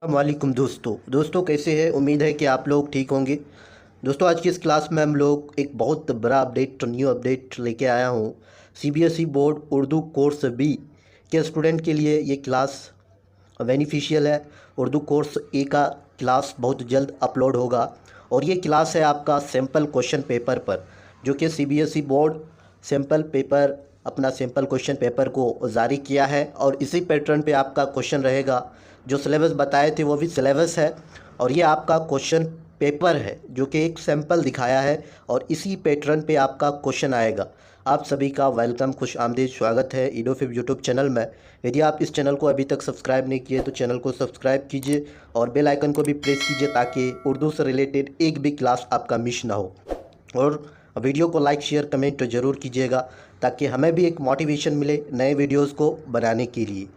वालेकुम दोस्तों कैसे हैं। उम्मीद है कि आप लोग ठीक होंगे। दोस्तों आज की इस क्लास में हम लोग एक बहुत बड़ा अपडेट न्यू अपडेट लेके आया हूँ। CBSE board Urdu course B के स्टूडेंट के लिए ये क्लास बेनिफिशियल है। उर्दू कोर्स ए का क्लास बहुत जल्द अपलोड होगा और ये क्लास है आपका सैम्पल क्वेश्चन पेपर पर, जो कि सीबीएसई बोर्ड सैम्पल पेपर अपना सैम्पल क्वेश्चन पेपर को जारी किया है और इसी पैटर्न पे आपका क्वेश्चन रहेगा। जो सिलेबस बताए थे वो भी सिलेबस है और ये आपका क्वेश्चन पेपर है जो कि एक सैम्पल दिखाया है और इसी पैटर्न पे आपका क्वेश्चन आएगा। आप सभी का वेलकम, खुश आमदीद, स्वागत है ईडोफिब यूट्यूब चैनल में। यदि आप इस चैनल को अभी तक सब्सक्राइब नहीं किए तो चैनल को सब्सक्राइब कीजिए और बेल आइकन को भी प्रेस कीजिए ताकि उर्दू से रिलेटेड एक भी क्लास आपका मिस ना हो। और वीडियो को लाइक शेयर कमेंट तो ज़रूर कीजिएगा ताकि हमें भी एक मोटिवेशन मिले नए वीडियोज़ को बनाने के लिए।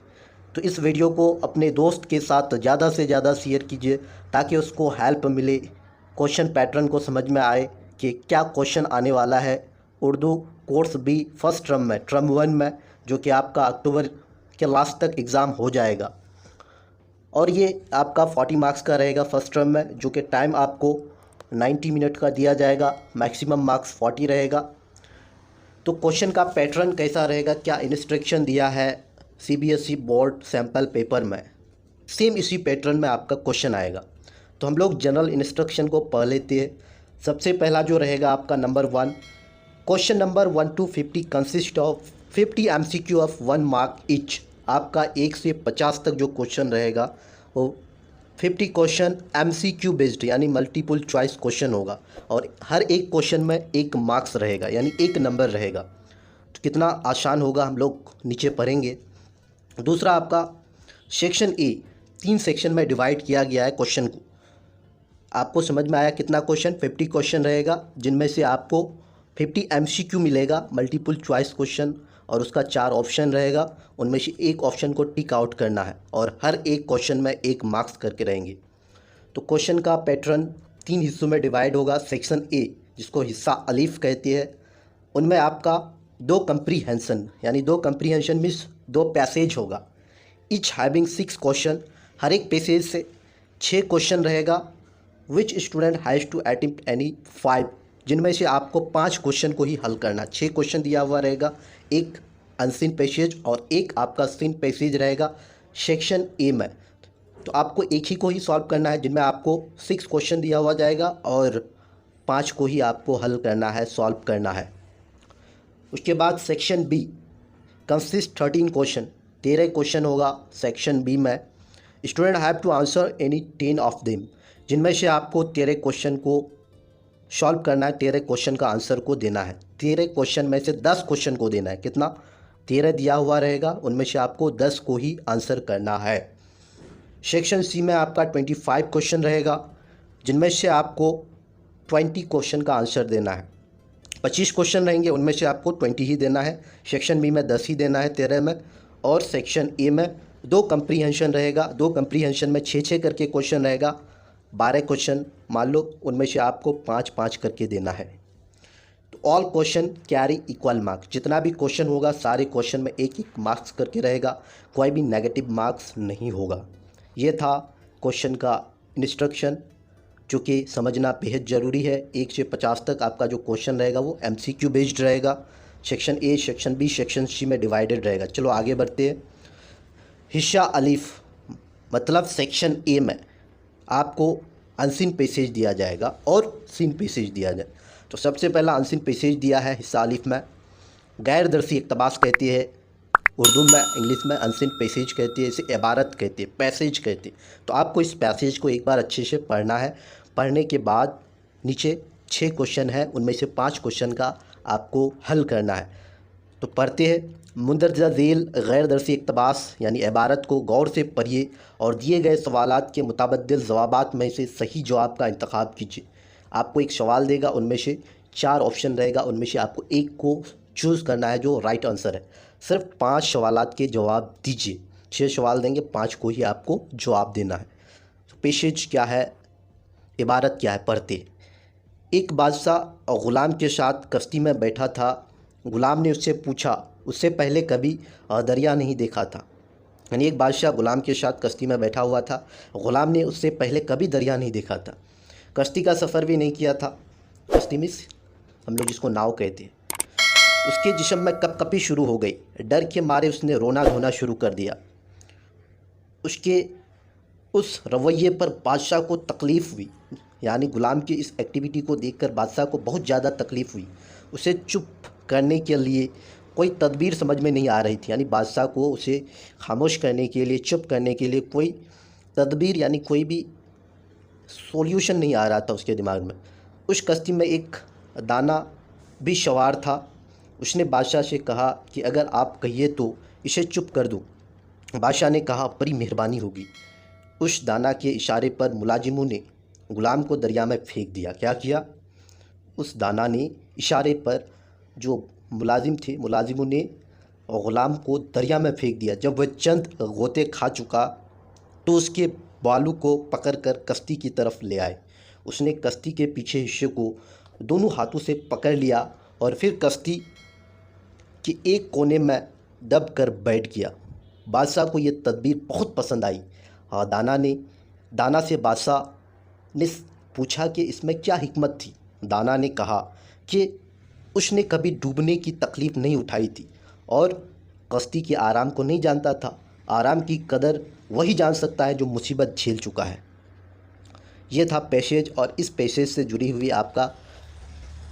तो इस वीडियो को अपने दोस्त के साथ ज़्यादा से ज़्यादा शेयर कीजिए ताकि उसको हेल्प मिले, क्वेश्चन पैटर्न को समझ में आए कि क्या क्वेश्चन आने वाला है Urdu course B first term one में, जो कि आपका अक्टूबर के लास्ट तक एग्ज़ाम हो जाएगा। और ये आपका 40 मार्क्स का रहेगा फर्स्ट टर्म में, जो कि टाइम आपको 90 मिनट का दिया जाएगा, मैक्सिमम मार्क्स 40 रहेगा। तो क्वेश्चन का पैटर्न कैसा रहेगा, क्या इंस्ट्रक्शन दिया है सीबीएसई बोर्ड सैम्पल पेपर में, सेम इसी पैटर्न में आपका क्वेश्चन आएगा। तो हम लोग जनरल इंस्ट्रक्शन को पढ़ लेते हैं। सबसे पहला जो रहेगा आपका number 1, question number 1 to 50 consist of 50 MCQ of 1 mark each. आपका 1 से 50 तक जो क्वेश्चन रहेगा वो 50 क्वेश्चन एमसीक्यू बेस्ड यानी मल्टीपल चॉइस क्वेश्चन होगा और हर एक क्वेश्चन में 1 मार्क्स रहेगा यानी 1 नंबर रहेगा। तो कितना आसान होगा हम लोग नीचे पढ़ेंगे। दूसरा आपका सेक्शन ए, 3 सेक्शन में डिवाइड किया गया है क्वेश्चन को। आपको समझ में आया कितना क्वेश्चन, 50 क्वेश्चन रहेगा जिनमें से आपको 50 एमसीक्यू मिलेगा मल्टीपल चॉइस क्वेश्चन और उसका 4 ऑप्शन रहेगा, उनमें से एक ऑप्शन को टिक आउट करना है और हर एक क्वेश्चन में 1 मार्क्स करके रहेंगे। तो क्वेश्चन का पैटर्न 3 हिस्सों में डिवाइड होगा। सेक्शन ए जिसको हिस्सा अलीफ कहते हैं, उनमें आपका 2 कंप्रीहेंशन यानी 2 कंप्रीहेंशन मीन्स 2 पैसेज होगा। ईच हैविंग 6 क्वेश्चन, हर एक पैसेज से 6 क्वेश्चन रहेगा। Which student has to attempt any 5, जिनमें से आपको 5 क्वेश्चन को ही हल करना। 6 क्वेश्चन दिया हुआ रहेगा, एक अनसीन पैसेज और एक आपका सीन पैसेज रहेगा सेक्शन ए में। तो आपको एक ही को ही सॉल्व करना है, जिनमें आपको 6 क्वेश्चन दिया हुआ जाएगा और 5 को ही आपको हल करना है, सॉल्व करना है। उसके बाद section B consist 13 question, 13 question होगा सेक्शन बी में। Student have to answer any 10 of them, जिनमें से आपको 13 क्वेश्चन को सॉल्व करना है, 13 क्वेश्चन का आंसर को देना है। 13 क्वेश्चन में से 10 क्वेश्चन को देना है। कितना, 13 दिया हुआ रहेगा, उनमें से आपको 10 को ही आंसर करना है। सेक्शन सी में आपका 25 क्वेश्चन रहेगा, जिनमें से आपको 20 क्वेश्चन का आंसर देना है। 25 क्वेश्चन रहेंगे, उनमें से आपको 20 ही देना है। सेक्शन बी में 10 ही देना है 13 में। और सेक्शन ए में 2 कंप्रीहेंशन रहेगा, 2 कंप्रीहेंशन में 6 करके क्वेश्चन रहेगा, 12 क्वेश्चन मान लो, उनमें से आपको 5 करके देना है। तो all question carry equal marks, जितना भी क्वेश्चन होगा सारे क्वेश्चन में 1 मार्क्स करके रहेगा, कोई भी नेगेटिव मार्क्स नहीं होगा। ये था क्वेश्चन का इंस्ट्रक्शन, जो कि समझना बेहद ज़रूरी है। 1 से 50 तक आपका जो क्वेश्चन रहेगा वो एमसीक्यू बेस्ड रहेगा। Section A, section B, section C में डिवाइडेड रहेगा। चलो आगे बढ़ते हैं। हिस्सा अलीफ मतलब सेक्शन ए में आपको अनसीन पैसेज दिया जाएगा और सीन पैसेज दिया जाए। तो सबसे पहला अनसीन पैसेज दिया है हिस्सा अलीफ में, गैर दरसी इक़्तिबास कहती है उर्दू में, इंग्लिश में अनसीन पैसेज कहती है, इसे इबारत कहती है, पैसेज कहती है। तो आपको इस पैसेज को एक बार अच्छे से पढ़ना है। पढ़ने के बाद नीचे 6 क्वेश्चन है, उनमें से 5 क्वेश्चन का आपको हल करना है। तो पढ़ते हैं। मुंदरजा झेल गैर दरसी इक़्तिबास यानी इबारत को गौर से पढ़िए और दिए गए सवालात के मुताबिल जवाबात में से सही जवाब का इंतखाब कीजिए। आपको एक सवाल देगा, उनमें से 4 ऑप्शन रहेगा, उनमें से आपको एक को चूज़ करना है जो राइट आंसर है। सिर्फ 5 सवालात के जवाब दीजिए। 6 सवाल देंगे, 5 को ही आपको जवाब देना है। तो पेशेज क्या है, इबारत क्या है, पढ़ते। एक बादशाह ग़ुलाम के साथ कश्ती में बैठा था। ग़ुलाम ने उससे पूछा, उससे पहले कभी दरिया नहीं देखा था। यानी एक बादशाह ग़ुलाम के साथ कश्ती में बैठा हुआ था। ग़ुलाम ने उससे पहले कभी दरिया नहीं देखा था, कश्ती का सफ़र भी नहीं किया था। कश्ती मीन्स हम लोग जिसको नाव कहते हैं। उसके जिस्म में कपकपी शुरू हो गई, डर के मारे उसने रोना धोना शुरू कर दिया। उसके उस रवैये पर बादशाह को तकलीफ़ हुई, यानी ग़ुलाम की इस एक्टिविटी को देखकर बादशाह को बहुत ज़्यादा तकलीफ़ हुई। उसे चुप करने के लिए कोई तदबीर समझ में नहीं आ रही थी, यानी बादशाह को उसे खामोश करने के लिए, चुप करने के लिए कोई तदबीर यानी कोई भी सॉल्यूशन नहीं आ रहा था उसके दिमाग में। उस कश्ती में एक दाना भी सवार था। उसने बादशाह से कहा कि अगर आप कहिए तो इसे चुप कर दूं। बादशाह ने कहा, बड़ी मेहरबानी होगी। उस दाना के इशारे पर मुलाजिमों ने ग़ुलाम को दरिया में फेंक दिया। क्या किया? उस दाना ने इशारे पर जो मुलाजिम थे, मुलाजिमों ने ग़ुलाम को दरिया में फेंक दिया। जब वह चंद गोते खा चुका तो उसके बालू को पकड़कर कश्ती की तरफ ले आए। उसने कश्ती के पीछे हिस्से को दोनों हाथों से पकड़ लिया और फिर कश्ती के एक कोने में दब कर बैठ गया। बादशाह को ये तदबीर बहुत पसंद आई। दाना से बादशाह ने पूछा कि इसमें क्या हिकमत थी। दाना ने कहा कि उसने कभी डूबने की तकलीफ़ नहीं उठाई थी और कश्ती के आराम को नहीं जानता था। आराम की कदर वही जान सकता है जो मुसीबत झेल चुका है। ये था पैसेज, और इस पैसेज से जुड़ी हुई आपका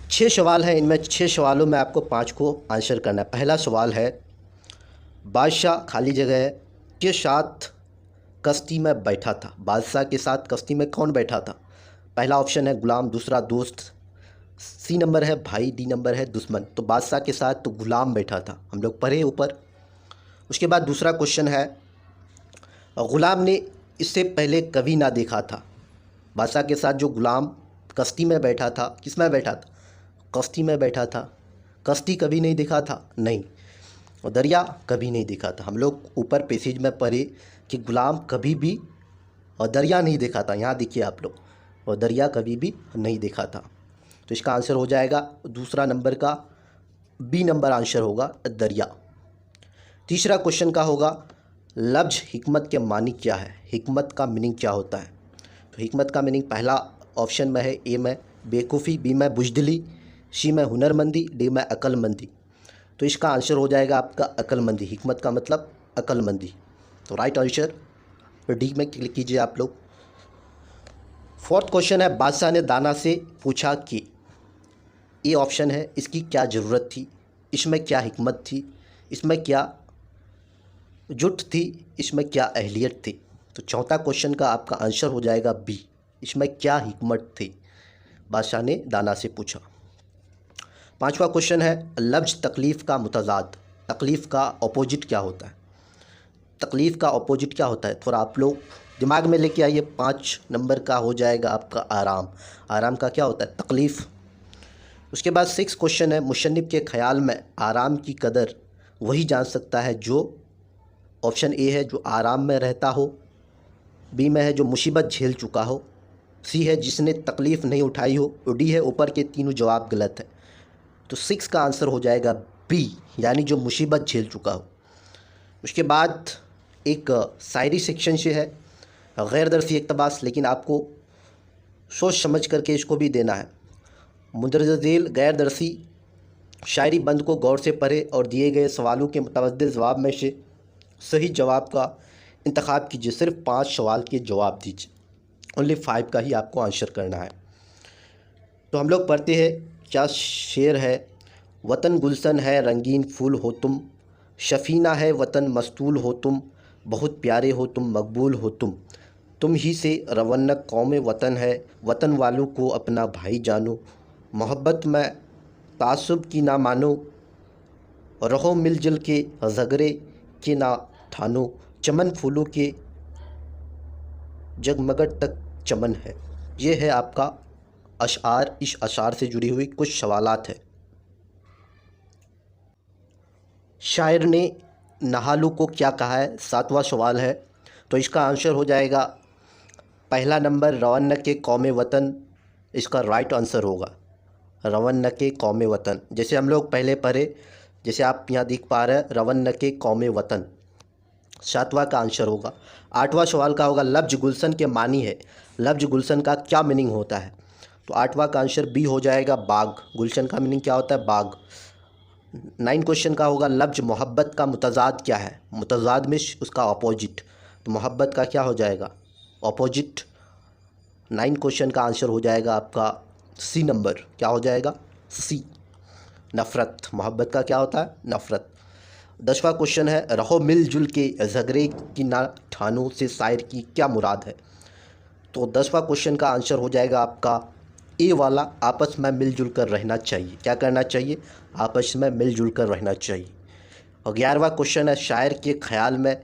6 सवाल हैं। इनमें 6 सवालों में आपको 5 को आंसर करना है। पहला सवाल है, बादशाह खाली जगह के साथ कश्ती में बैठा था। बादशाह के साथ कश्ती में कौन बैठा था? पहला ऑप्शन है ग़ुलाम, दूसरा दोस्त, सी नंबर है भाई, डी नंबर है दुश्मन। तो बादशाह के साथ तो ग़ुलाम बैठा था, हम लोग पढ़े ऊपर। उसके बाद दूसरा क्वेश्चन है, ग़ुलाम ने इससे पहले कभी ना देखा था। बादशाह के साथ जो ग़ुलाम कश्ती में बैठा था, किस में बैठा था? कश्ती में बैठा था। कश्ती कभी नहीं देखा था? नहीं। और दरिया कभी नहीं देखा था। हम लोग ऊपर पैसेज में पढ़े कि ग़ुलाम कभी भी और दरिया नहीं देखा था। यहाँ देखिए आप लोग, और दरिया कभी भी नहीं देखा था। तो इसका आंसर हो जाएगा दूसरा नंबर का बी नंबर आंसर होगा दरिया। तीसरा क्वेश्चन का होगा, लफ्ज़ हिकमत के मानी क्या है? हिकमत का मीनिंग क्या होता है? तो हिकमत का मीनिंग पहला ऑप्शन में है, ए में बेवकूफ़ी, बी में बुज़दिली, सी में हुनरमंदी, डी में अक्लमंदी। तो इसका आंसर हो जाएगा आपका अक्लमंदी। हिकमत का मतलब अक्लमंदी। तो राइट आंसर डी में क्लिक कीजिए आप लोग। फोर्थ क्वेश्चन है, बादशाह ने दाना से पूछा कि, ये ऑप्शन है, इसकी क्या ज़रूरत थी, इसमें क्या हिकमत थी, इसमें क्या जुट थी, इसमें क्या अहलियत थी। तो चौथा क्वेश्चन का आपका आंसर हो जाएगा बी, इसमें क्या हिकमत थी, बादशाह ने दाना से पूछा। पांचवा क्वेश्चन है, लफ्ज़ तकलीफ़ का मुतज़ाद, तकलीफ़ का अपोजिट क्या होता है? तकलीफ़ का अपोजिट क्या होता है, थोड़ा आप लोग दिमाग में लेके आइए। 5 नंबर का हो जाएगा आपका आराम। आराम का क्या होता है? तकलीफ़। उसके बाद 6 क्वेश्चन है, मुसन्निफ़ के ख़याल में आराम की कदर वही जान सकता है जो, ऑप्शन ए है जो आराम में रहता हो, बी में है जो मुसीबत झेल चुका हो, सी है जिसने तकलीफ़ नहीं उठाई हो, और डी है ऊपर के तीनों जवाब गलत है। तो 6 का आंसर हो जाएगा बी, यानी जो मुसीबत झेल चुका हो। उसके बाद एक शायरी सेक्शन से है, गैर दरसी इक़्तिबास, लेकिन आपको सोच समझ करके इसको भी देना है। मुंदरजा झेल गैर दरसी शायरी बंद को गौर से पढ़े और दिए गए सवालों के मुतअद्दिद जवाब में से सही जवाब का इंतखाब कीजिए। सिर्फ 5 सवाल के जवाब दीजिए, ओनली 5 का ही आपको आंसर करना है। तो हम लोग पढ़ते हैं, क्या शेर है, वतन गुलशन है रंगीन फूल हो तुम, शफीना है वतन मस्तूल हो तुम, बहुत प्यारे हो तुम मकबूल हो तुम ही से रवन्नक कौम वतन है, वतन वालों को अपना भाई जानो, मोहब्बत में तासुब की ना मानो, रहो मिलजुल के झगड़े के ना ठानो, चमन फूलों के जगमगट तक चमन है। ये है आपका अशआर। इस अशआर से जुड़ी हुई कुछ सवालात है। शायर ने नहालू को क्या कहा है, 7वां सवाल है। तो इसका आंसर हो जाएगा पहला नंबर रवन्नक के कौम वतन, इसका राइट आंसर होगा रवन्नक के कौम वतन। जैसे हम लोग पहले पढ़े, जैसे आप यहाँ देख पा रहे हैं, रवन्नक के कौम वतन। सातवां का आंसर होगा। आठवां सवाल का होगा लफ्ज गुलशन के मानी है, लफ्ज गुलशन का क्या मीनिंग होता है? तो आठवां का आंसर बी हो जाएगा बाग। गुलशन का मीनिंग क्या होता है? बाग। 9 क्वेश्चन का होगा लफ्ज मोहब्बत का मुतजाद क्या है? मुतजाद में उसका अपोजिट, तो मोहब्बत का क्या हो जाएगा? अपोजिट। 9 क्वेश्चन का आंसर हो जाएगा आपका सी नंबर। क्या हो जाएगा? सी, नफ़रत। मोहब्बत का क्या होता है? नफ़रत। 10वां क्वेश्चन है रहो मिलजुल के झगड़े की ना ठानों से शायर की क्या मुराद है? तो 10वां क्वेश्चन का आंसर हो जाएगा आपका ए वाला, आपस में मिलजुल कर रहना चाहिए। क्या करना चाहिए? आपस में मिलजुल कर रहना चाहिए। और 11वां क्वेश्चन है शायर के ख्याल में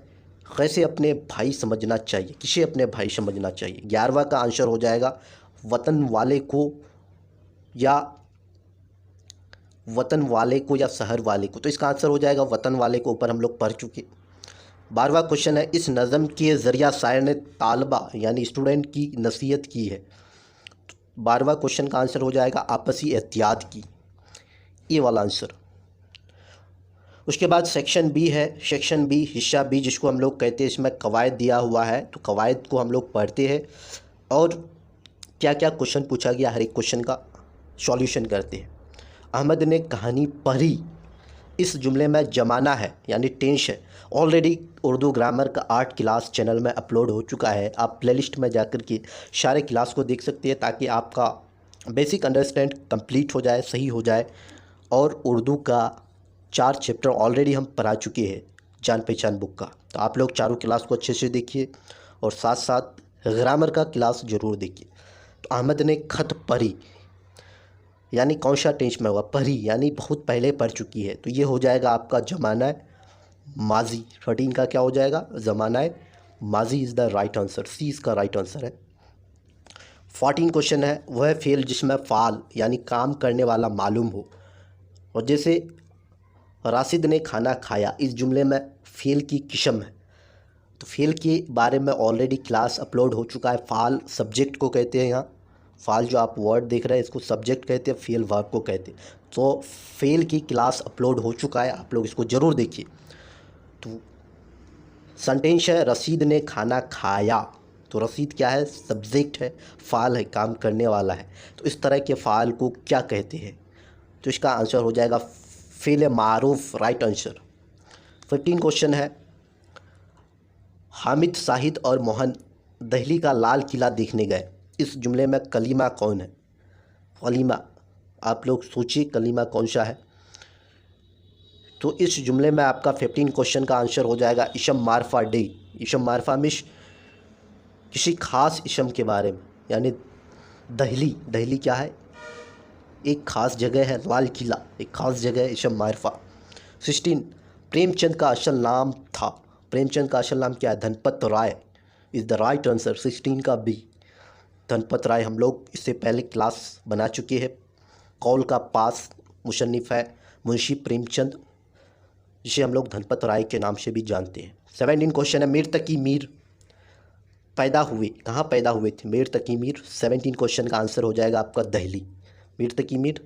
कैसे अपने भाई समझना चाहिए? किसे अपने भाई समझना चाहिए? 11वां का आंसर हो जाएगा वतन वाले को या वतन वाले को या शहर वाले को। तो इसका आंसर हो जाएगा वतन वाले को, ऊपर हम लोग पढ़ चुके। 12वां क्वेश्चन है इस नज़म के ज़रिया शायर ने तालबा यानी स्टूडेंट की नसीहत की है। 12वां क्वेश्चन का आंसर हो जाएगा आपसी एहतियात की, ये वाला आंसर। उसके बाद सेक्शन बी है, सेक्शन बी हिस्सा बी जिसको हम लोग कहते हैं, इसमें कवायद दिया हुआ है। तो कवायद को हम लोग पढ़ते हैं और क्या क्या क्वेश्चन पूछा गया हर एक क्वेश्चन का सॉल्यूशन करते हैं। अहमद ने कहानी पढ़ी, इस जुमले में ज़माना है यानी टेंस है। ऑलरेडी उर्दू ग्रामर का 8 क्लास चैनल में अपलोड हो चुका है, आप प्लेलिस्ट में जाकर के सारे क्लास को देख सकते हैं ताकि आपका बेसिक अंडरस्टैंड कंप्लीट हो जाए, सही हो जाए। और उर्दू का 4 चैप्टर ऑलरेडी हम पढ़ा चुके हैं जान पहचान बुक का, तो आप लोग चारों क्लास को अच्छे से देखिए और साथ साथ ग्रामर का क्लास ज़रूर देखिए। तो अहमद ने खत पढ़ी यानी कौन सा टेंस में हुआ? पढ़ी यानी बहुत पहले पढ़ चुकी है, तो ये हो जाएगा आपका ज़माना है माजी। 13 का क्या हो जाएगा? ज़माना है माजी इज़ द राइट आंसर, सी इसका राइट आंसर है। 14 क्वेश्चन है वह फेल जिसमें फ़ाल यानी काम करने वाला मालूम हो। और जैसे राशिद ने खाना खाया, इस जुमले में फेल की किस्म है, तो फेल के बारे में ऑलरेडी क्लास अपलोड हो चुका है। फ़ाल सब्जेक्ट को कहते हैं, यहाँ फ़ाल जो आप वर्ड देख रहे हैं इसको सब्जेक्ट कहते हैं, फेल वर्ब को कहते हैं। तो फेल की क्लास अपलोड हो चुका है, आप लोग इसको ज़रूर देखिए। तो सेंटेंस है रशीद ने खाना खाया, तो रशीद क्या है? सब्जेक्ट है, फ़ाल है, काम करने वाला है। तो इस तरह के फ़ाल को क्या कहते हैं? तो इसका आंसर हो जाएगा फेल मारूफ, राइट आंसर। 15 क्वेश्चन है हामिद, शाहिद और मोहन दिल्ली का लाल किला देखने गए, इस जुमले में कलीमा कौन है? कलीमा, आप लोग सोचिए कलीमा कौन सा है? तो इस जुमले में आपका 15 क्वेश्चन का आंसर हो जाएगा इसम मारफा डे। इसम मारफा में किसी खास इसम के बारे में, यानी दिल्ली, दिल्ली क्या है? एक ख़ास जगह है, लाल किला एक ख़ास जगह है, इसम मारफा। 16 प्रेमचंद का असल नाम था, प्रेमचंद का असल नाम क्या है? धनपत राय इज़ द राइट आंसर। 16 का बी, धनपत राय। हम लोग इससे पहले क्लास बना चुके हैं। कौल का पास मुसन्निफ़ है मुंशी प्रेमचंद, जिसे हम लोग धनपत राय के नाम से भी जानते हैं। 17 क्वेश्चन है मीर तकी मीर पैदा हुए, कहाँ पैदा हुए थे? मीर तकी मीर। 17 क्वेश्चन का आंसर हो जाएगा आपका दिल्ली। मीर तकी मीर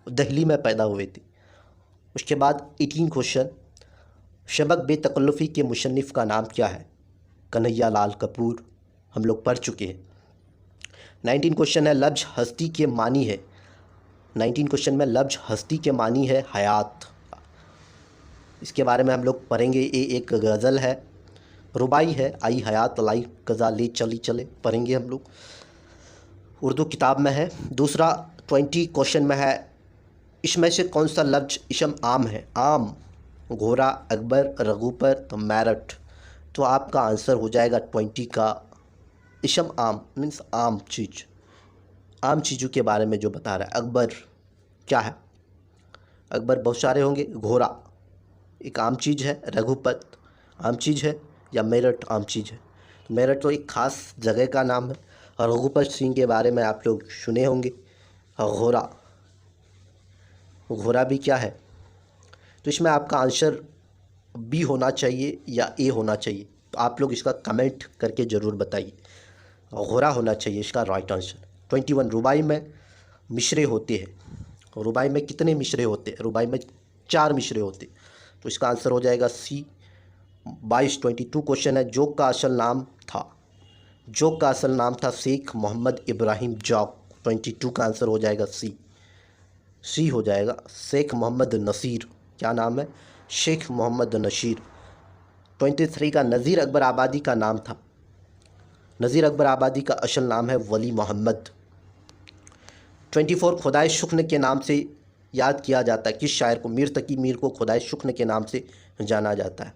दिल्ली में पैदा हुए थे। उसके बाद 18 क्वेश्चन शबक बेतकल्लुफ़ी के मुसन्निफ़ का नाम क्या है? कन्हैया लाल कपूर, हम लोग पढ़ चुके हैं। 19 क्वेश्चन है लफ्ज़ हस्ती के मानी है, 19 क्वेश्चन में लफ्ज़ हस्ती के मानी है हयात, इसके बारे में हम लोग पढ़ेंगे। ये एक गज़ल है, रुबाई है, आई हयात लाई कज़ा ले चली चले, पढ़ेंगे हम लोग, उर्दू किताब में है। दूसरा 20 क्वेश्चन में है इसमें से कौन सा लफ्ज़ इसम आम है? आम, घोड़ा, अकबर, रघुपर, तो मेरठ। तो आपका आंसर हो जाएगा 20 का इसम आम मीन्स आम चीज़, आम चीज़ों के बारे में जो बता रहा है। अकबर क्या है? अकबर बहुत सारे होंगे। घोड़ा एक आम चीज़ है, रघुपत आम चीज़ है, या मेरठ आम चीज़ है? तो मेरठ तो एक ख़ास जगह का नाम है। और रघुपत सिंह के बारे में आप लोग सुने होंगे। और घोड़ा, घोड़ा भी क्या है? तो इसमें आपका आंसर बी होना चाहिए या ए होना चाहिए, तो आप लोग इसका कमेंट करके ज़रूर बताइए। घोड़ा होना चाहिए इसका राइट आंसर। 21 रुबाई में मिसरे होते हैं, रुबाई में कितने मिसरे होते हैं? रुबाई में 4 मिसरे होते हैं, तो इसका आंसर हो जाएगा सी 22 क्वेश्चन है, जोक का असल नाम था, जोक का असल नाम था शेख मोहम्मद इब्राहिम जॉक। 22 का आंसर हो जाएगा सी हो जाएगा, शेख मोहम्मद नसीर। क्या नाम है? शेख मोहम्मद नसीर। 23 का नज़ीर अकबर आबादी का नाम था, नज़ीर अकबर आबादी का असल नाम है वली मोहम्मद। 24 खुदाए शुक्न के नाम से याद किया जाता है, किस शायर को? मीर तकी मीर को खुदाए शुक्न के नाम से जाना जाता है।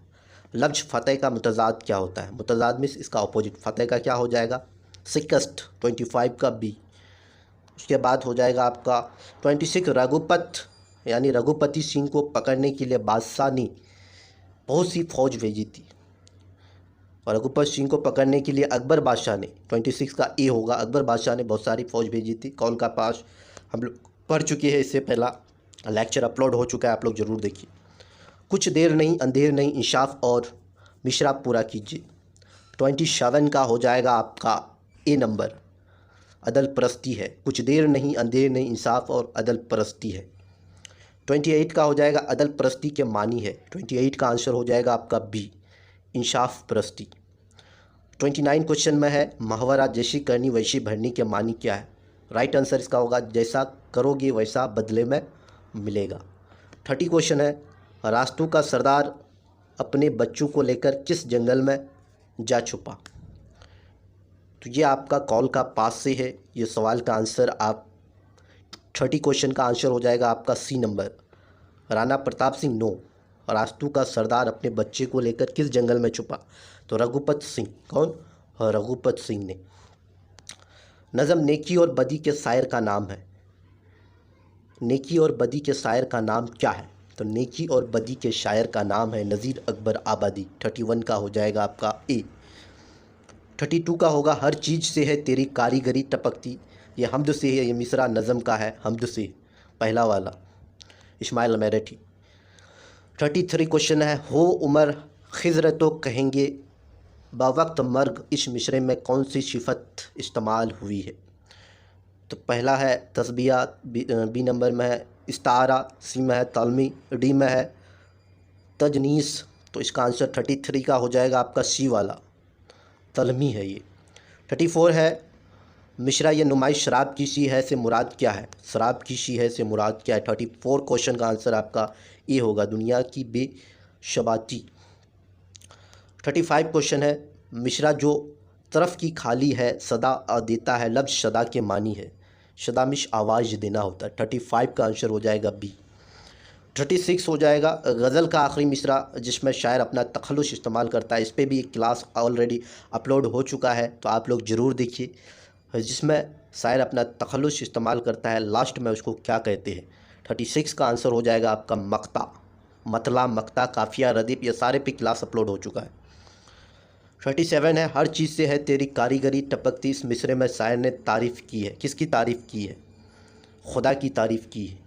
लफ्ज़ फ़तेह का मुतज़ाद क्या होता है? मुतज़ाद में इसका अपोजिट, फ़तेह का क्या हो जाएगा? शिकस्त। 25 का बी। उसके बाद हो जाएगा आपका 26 रघुपत, यानी रघुपति सिंह को पकड़ने के लिए बादशाह ने बहुत सी फौज भेजी थी, और रघुपत सिंह को पकड़ने के लिए अकबर बादशाह ने, 26 का ए होगा, अकबर बादशाह ने बहुत सारी फौज भेजी थी। कौन का पास हम लोग पढ़ चुके हैं, इससे पहला लेक्चर अपलोड हो चुका है, आप लोग ज़रूर देखिए। कुछ देर नहीं अंधेर नहीं, इंसाफ और मिश्रा पूरा कीजिए। 27 का हो जाएगा आपका ए नंबर, अदल परस्ती है। कुछ देर नहीं अंधेर नहीं, इंसाफ और अदल परस्ती है। 28 का हो जाएगा अदल परस्ती के मानी है। 28 का आंसर हो जाएगा आपका बी, इंसाफ परस्ती। 29 क्वेश्चन में है, महावरा जैसी करनी वैसी भरनी के मानी क्या है? राइट आंसर इसका होगा, जैसा करोगे वैसा बदले में मिलेगा। 30 क्वेश्चन है, रास्तों का सरदार अपने बच्चों को लेकर किस जंगल में जा छुपा? तो ये आपका कॉल का पास से है, ये सवाल का आंसर आप 30 क्वेश्चन का आंसर हो जाएगा आपका C number, Rana Pratap Singh. No, रास्तों का सरदार अपने बच्चे को लेकर किस जंगल में छुपा? तो रघुपत सिंह। कौन? रघुपत सिंह ने। नज़म नेकी और बदी के शायर का नाम है, नेकी और बदी के शायर का नाम क्या है? तो नेकी और बदी के शायर का नाम है नज़ीर अकबर आबादी। 31 का हो जाएगा आपका ए। 32 का होगा, हर चीज़ से है तेरी कारीगरी टपकती, ये हमद से है, ये मिसरा नज़म का है, हमद से, पहला वाला, इस्माइल मेरठी। 33 क्वेश्चन है, हो उमर खिज़्र तो कहेंगे बावक्त मर्ग, इस मिसरे में कौन सी सिफत इस्तेमाल हुई है? तो पहला है तस्बिया, बी नंबर में है इस्तारा, सी में है तलमी, डी में है तजनीस। तो इसका आंसर 33 का हो जाएगा आपका सी वाला, तलमी है ये। 34 है, मिश्रा ये नुमाइश शराब की सी है से मुराद क्या है? शराब की सी है से मुराद क्या है? 34 क्वेश्चन का आंसर आपका ए होगा, दुनिया की बेशबाती। 35 क्वेश्चन है, मिश्रा जो तरफ की खाली है सदा देता है, लफ्ज़ सदा के मानी है, सदामिश आवाज़ देना होता है। 35 का आंसर हो जाएगा बी। 36 हो जाएगा, गज़ल का आखिरी मिसरा जिसमें शायर अपना तखल्लुस इस्तेमाल करता है, इस पर भी एक क्लास ऑलरेडी अपलोड हो चुका है, तो आप लोग ज़रूर देखिए, जिसमें शायर अपना तखल्लुस इस्तेमाल करता है, लास्ट में उसको क्या कहते हैं। 36 का आंसर हो जाएगा आपका मक्ता, मतला, मक्ता, काफिया, रदीफ, ये सारे पे क्लास अपलोड हो चुका है। 37 है, हर चीज़ से है तेरी कारीगरी टपकती, इस मिसरे में शायर ने तारीफ़ की है, किसकी तारीफ़ की है? खुदा की तारीफ़ की है।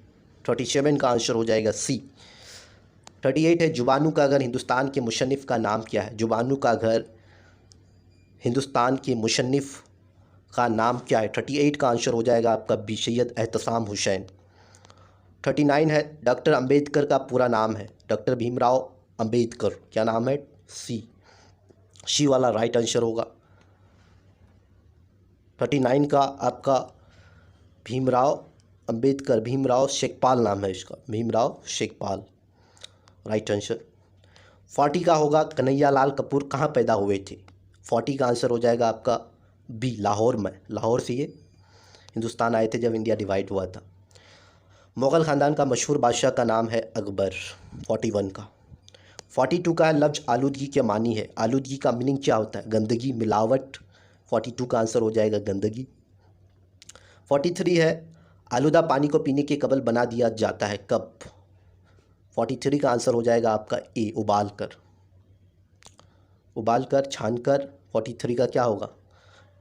37 का आंसर हो जाएगा सी। 38 है, जुबानू का घर हिंदुस्तान के मुशन्निफ़ का नाम क्या है? जुबानू का घर हिंदुस्तान के मुशन्निफ़ का नाम क्या है? 38 का आंसर हो जाएगा आपका बी, सैयद एहतसाम हुसैन। 39 है, डॉक्टर अंबेडकर का पूरा नाम है, डॉक्टर भीमराव अंबेडकर, क्या नाम है? सी वाला राइट आंसर होगा। 39 का आपका भीमराव अंबेडकर, भीमराव शेखपाल नाम है इसका, भीमराव शेखपाल, राइट आंसर। 40 का होगा, कन्हैया लाल कपूर कहाँ पैदा हुए थे? 40 का आंसर हो जाएगा आपका बी, लाहौर में, लाहौर से ये हिंदुस्तान आए थे जब इंडिया डिवाइड हुआ था। मुग़ल ख़ानदान का मशहूर बादशाह का नाम है अकबर। 41 का। 42 का है, लफ्ज़ आलूदगी के मानी है, आलूदगी का मीनिंग क्या होता है? गंदगी, मिलावट। 42 का आंसर हो जाएगा गंदगी। 43 है, आलूदा पानी को पीने के कबल बना दिया जाता है, कब? 43 का आंसर हो जाएगा आपका ए, उबाल कर, उबाल कर, छान कर। 43 का क्या होगा?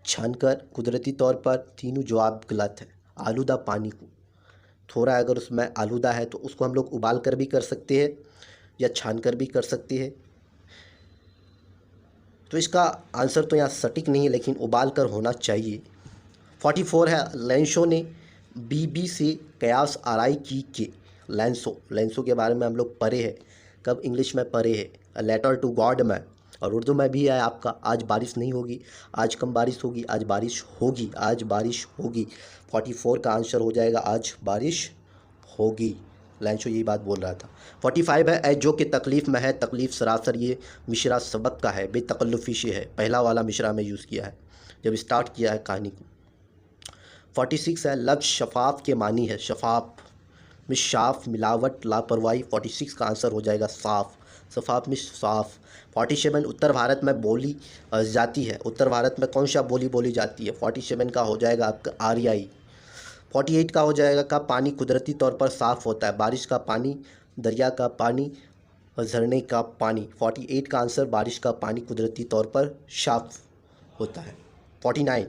छान कर, कुदरती तौर पर। तीनों जवाब गलत है। आलूदा पानी को थोड़ा अगर उसमें आलूदा है तो उसको हम लोग उबाल कर भी कर सकते हैं या छान कर भी कर सकते हैं, तो इसका आंसर तो यहाँ सटीक नहीं है, लेकिन उबाल कर होना चाहिए। 44 है, लेंसो ने बीबी से कयास आराई की के, लेंसो, लेंसो के बारे में हम लोग पढ़े हैं, कब इंग्लिश में पढ़े हैं, लेटर टू गॉड में, और उर्दू में भी है आपका आज बारिश नहीं होगी, आज कम बारिश होगी, आज बारिश होगी, आज बारिश होगी। 44 का आंसर हो जाएगा आज बारिश होगी। लैंशो यही बात बोल रहा था। 45 है जो कि तकलीफ़ में है, तकलीफ़ सरासर, ये मिश्रा सबक का है, बेतकल्लुफ़ी से है, पहला वाला मिश्रा में यूज़ किया है जब स्टार्ट किया है कहानी को। 46 है लफ्ज़ शफाफ के मानी है, शफाफ में शाफ मिलावट लापरवाही। 46 का आंसर हो जाएगा साफ़, शफाफ में साफ़। 47 उत्तर भारत में बोली जाती है, उत्तर भारत में कौन सा बोली बोली जाती है? 47 का हो जाएगा आपका आर्याई। 48 का हो जाएगा का पानी कुदरती तौर पर साफ़ होता है, बारिश का पानी, दरिया का पानी और झरने का पानी। 48 का आंसर बारिश का पानी कुदरती तौर पर साफ़ होता है। 49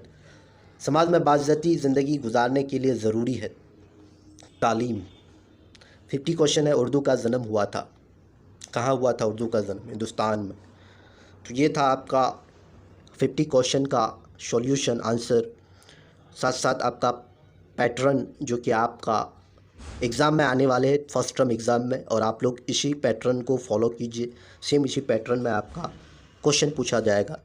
समाज में बाइज़्ज़ती ज़िंदगी गुजारने के लिए ज़रूरी है तालीम। 50 क्वेश्चन है उर्दू का जन्म हुआ था, कहाँ हुआ था उर्दू का जन्म? हिंदुस्तान में। तो ये था आपका 50 क्वेश्चन का सॉल्यूशन आंसर, साथ साथ आपका पैटर्न जो कि आपका एग्ज़ाम में आने वाले हैं फर्स्ट टर्म एग्ज़ाम में, और आप लोग इसी पैटर्न को फॉलो कीजिए, सेम इसी पैटर्न में आपका क्वेश्चन पूछा जाएगा।